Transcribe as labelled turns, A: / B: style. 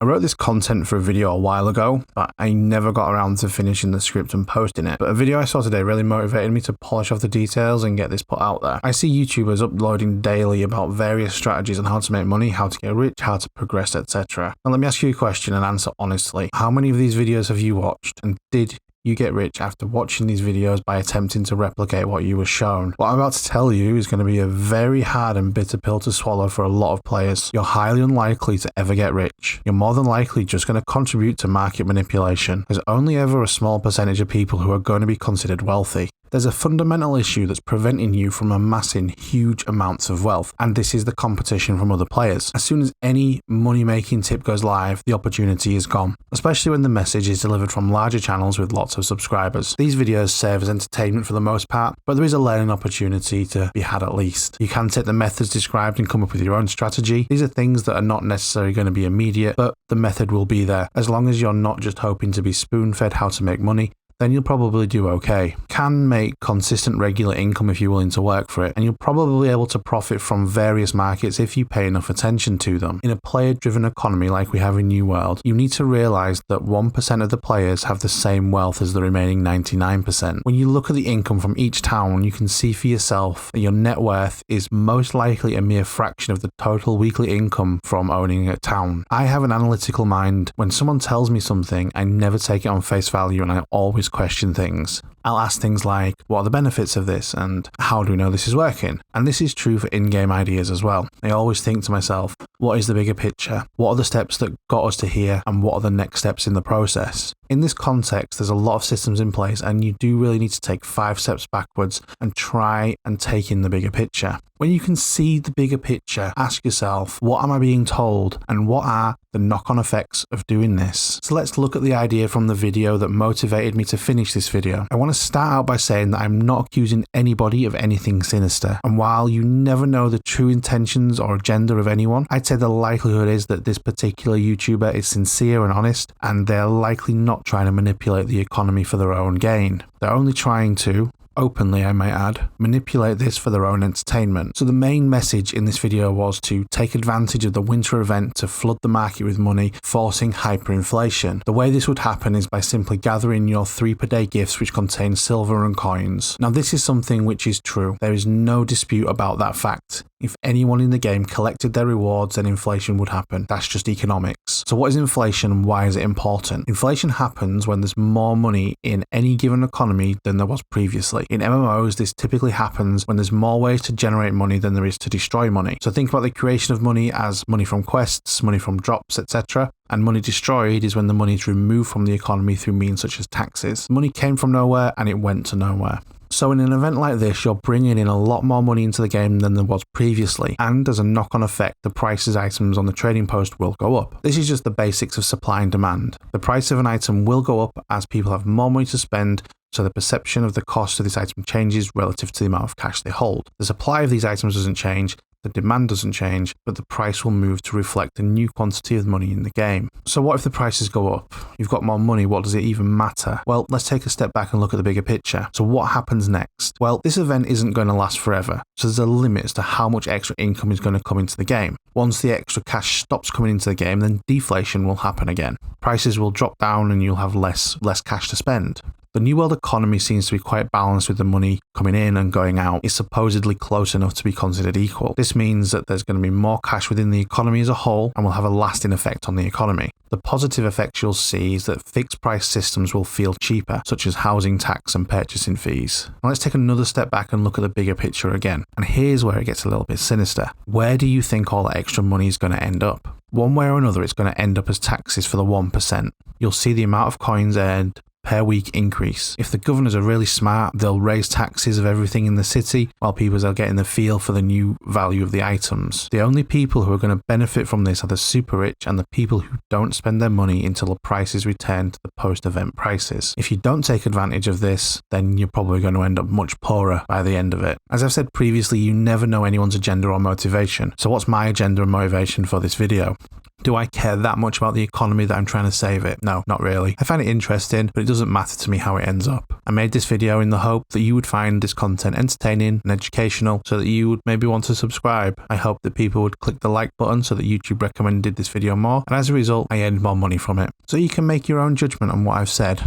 A: I wrote this content for a video a while ago, but I never got around to finishing the script and posting it. But a video I saw today really motivated me to polish off the details and get this put out there. I see YouTubers uploading daily about various strategies on how to make money, how to get rich, how to progress, etc. Now let me ask you a question and answer honestly. How many of these videos have you watched, and did you get rich after watching these videos by attempting to replicate what you were shown? What I'm about to tell you is going to be a very hard and bitter pill to swallow for a lot of players. You're highly unlikely to ever get rich. You're more than likely just going to contribute to market manipulation. There's only ever a small percentage of people who are going to be considered wealthy. There's a fundamental issue that's preventing you from amassing huge amounts of wealth, and this is the competition from other players. As soon as any money-making tip goes live, the opportunity is gone, especially when the message is delivered from larger channels with lots of subscribers. These videos serve as entertainment for the most part, but there is a learning opportunity to be had at least. You can take the methods described and come up with your own strategy. These are things that are not necessarily going to be immediate, but the method will be there. As long as you're not just hoping to be spoon-fed how to make money, then you'll probably do okay. Can make consistent regular income if you're willing to work for it, and you'll probably be able to profit from various markets if you pay enough attention to them. In a player-driven economy like we have in New World, you need to realize that 1% of the players have the same wealth as the remaining 99%. When you look at the income from each town, you can see for yourself that your net worth is most likely a mere fraction of the total weekly income from owning a town. I have an analytical mind. When someone tells me something, I never take it on face value, and I always question things. I'll ask things like, what are the benefits of this, and how do we know this is working? And this is true for in-game ideas as well. I always think to myself, what is the bigger picture? What are the steps that got us to here, and what are the next steps in the process? In this context, there's a lot of systems in place, and you do really need to take 5 steps backwards and try and take in the bigger picture. When you can see the bigger picture, ask yourself, what am I being told, and what are the knock-on effects of doing this? So let's look at the idea from the video that motivated me to finish this video. I want to start out by saying that I'm not accusing anybody of anything sinister, and while you never know the true intentions or agenda of anyone, I'd say the likelihood is that this particular YouTuber is sincere and honest, and they're likely not trying to manipulate the economy for their own gain. They're only trying to, openly I may add, manipulate this for their own entertainment. So the main message in this video was to take advantage of the winter event to flood the market with money, forcing hyperinflation. The way this would happen is by simply gathering your 3 per day gifts which contain silver and coins. Now this is something which is true. There is no dispute about that fact. If anyone in the game collected their rewards, then inflation would happen. That's just economics. So what is inflation and why is it important? Inflation happens when there's more money in any given economy than there was previously. In MMOs, this typically happens when there's more ways to generate money than there is to destroy money. So think about the creation of money as money from quests, money from drops, etc. And money destroyed is when the money is removed from the economy through means such as taxes. Money came from nowhere and it went to nowhere. So in an event like this, you're bringing in a lot more money into the game than there was previously, and as a knock-on effect, the prices of items on the trading post will go up. This is just the basics of supply and demand. The price of an item will go up as people have more money to spend, so the perception of the cost of this item changes relative to the amount of cash they hold. The supply of these items doesn't change, the demand doesn't change, but the price will move to reflect the new quantity of money in the game. So what if the prices go up? You've got more money, what does it even matter? Well, let's take a step back and look at the bigger picture. So what happens next? Well, this event isn't going to last forever, so there's a limit as to how much extra income is going to come into the game. Once the extra cash stops coming into the game, then deflation will happen again. Prices will drop down and you'll have less cash to spend. The New World economy seems to be quite balanced with the money coming in and going out. It's supposedly close enough to be considered equal. This means that there's going to be more cash within the economy as a whole and will have a lasting effect on the economy. The positive effects you'll see is that fixed price systems will feel cheaper, such as housing tax and purchasing fees. Now let's take another step back and look at the bigger picture again. And here's where it gets a little bit sinister. Where do you think all that extra money is going to end up? One way or another, it's going to end up as taxes for the 1%. You'll see the amount of coins earned per week increase. If the governors are really smart, they'll raise taxes of everything in the city while people are getting the feel for the new value of the items. The only people who are going to benefit from this are the super rich and the people who don't spend their money until the prices return to the post-event prices. If you don't take advantage of this, then you're probably going to end up much poorer by the end of it. As I've said previously, you never know anyone's agenda or motivation. So what's my agenda and motivation for this video? Do I care that much about the economy that I'm trying to save it? No, not really. I find it interesting, but it doesn't matter to me how it ends up. I made this video in the hope that you would find this content entertaining and educational so that you would maybe want to subscribe. I hope that people would click the like button so that YouTube recommended this video more, and as a result, I earned more money from it. So you can make your own judgment on what I've said.